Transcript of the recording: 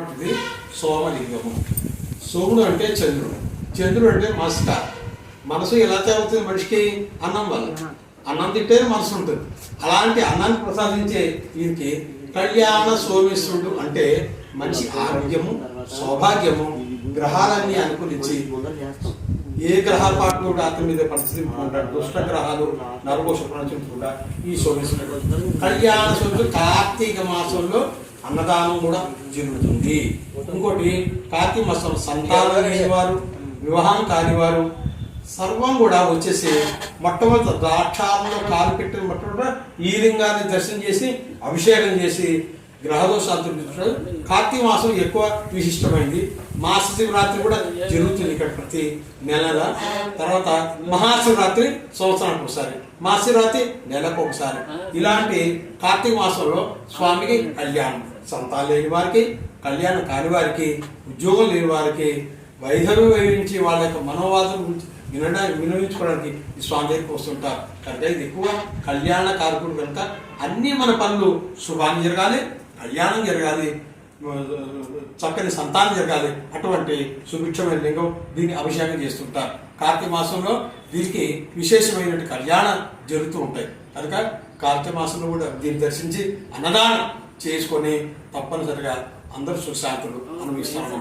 ఇది సోమలింగము. సోముడు అంటే చంద్రుడు, చంద్రుడు అంటే మనసు ఎలా తగ్గుతుంది మనిషికి? అన్నం వల్ల. అన్నం తింటే మనసు ఉంటుంది. అలాంటి అన్నాన్ని ప్రసాదించే వీరికి కళ్యాణ సోమేశ్వరుడు అంటే మనిషి ఆరోగ్యము, సౌభాగ్యము, గ్రహాలన్నీ అనుకూలించి ఏ గ్రహాల పాటు కూడా అతని మీద పరిస్థితి ఉంటాడు. దుష్ట గ్రహాలు నరకోశ కూడా ఈ సోమేశ్వరుడు కళ్యాణ సోమేశ్వరుడు కార్తీక మాసంలో అన్నదానం కూడా జరుగుతుంది. ఇంకోటి కార్తీక మాసం సంతానం లేని వారు, వివాహం కాని వారు సర్వం కూడా వచ్చేసి మొట్టమొదటి ద్రాక్షాలలో కాలు పెట్టిన మొట్టమొదట ఈ లింగాన్ని దర్శనం చేసి అభిషేకం చేసి గ్రహదోషాలు. కార్తీక మాసం ఎక్కువ విశిష్టమైంది. మాస శివరాత్రి కూడా జరుగుతుంది ఇక్కడ ప్రతి నెల. తర్వాత మహాశివరాత్రి సంవత్సరానికి ఒకసారి, మహాశివరాత్రి నెలకు ఒకసారి. ఇలాంటి కార్తీక మాసంలో స్వామికి కళ్యాణం, సంతానం లేని వారికి, కళ్యాణం కాని వారికి, ఉద్యోగం లేని వారికి, వైద్యులు వైరించి వాళ్ళ యొక్క మనోవాదం గురించి వినవించుకోవడానికి ఈ స్వామి దగ్గరికి వస్తుంటారు. కనుక ఇది ఎక్కువ కళ్యాణ కారకుడు కనుక అన్ని మన పనులు శుభాన్ని జరగాలి, కళ్యాణం జరగాలి, చక్కని సంతానం జరగాలి. అటువంటి సుభిక్షమైన లింగం దీన్ని అభిషేకం చేస్తుంటారు. కార్తీక మాసంలో దీనికి విశేషమైనటువంటి కళ్యాణం జరుగుతూ ఉంటాయి. కనుక కార్తీక మాసంలో కూడా దీన్ని దర్శించి అన్నదానం చేసుకొని తప్పనిసరిగా అందరూ సుఖశాంతులు అనుభవిస్తాము.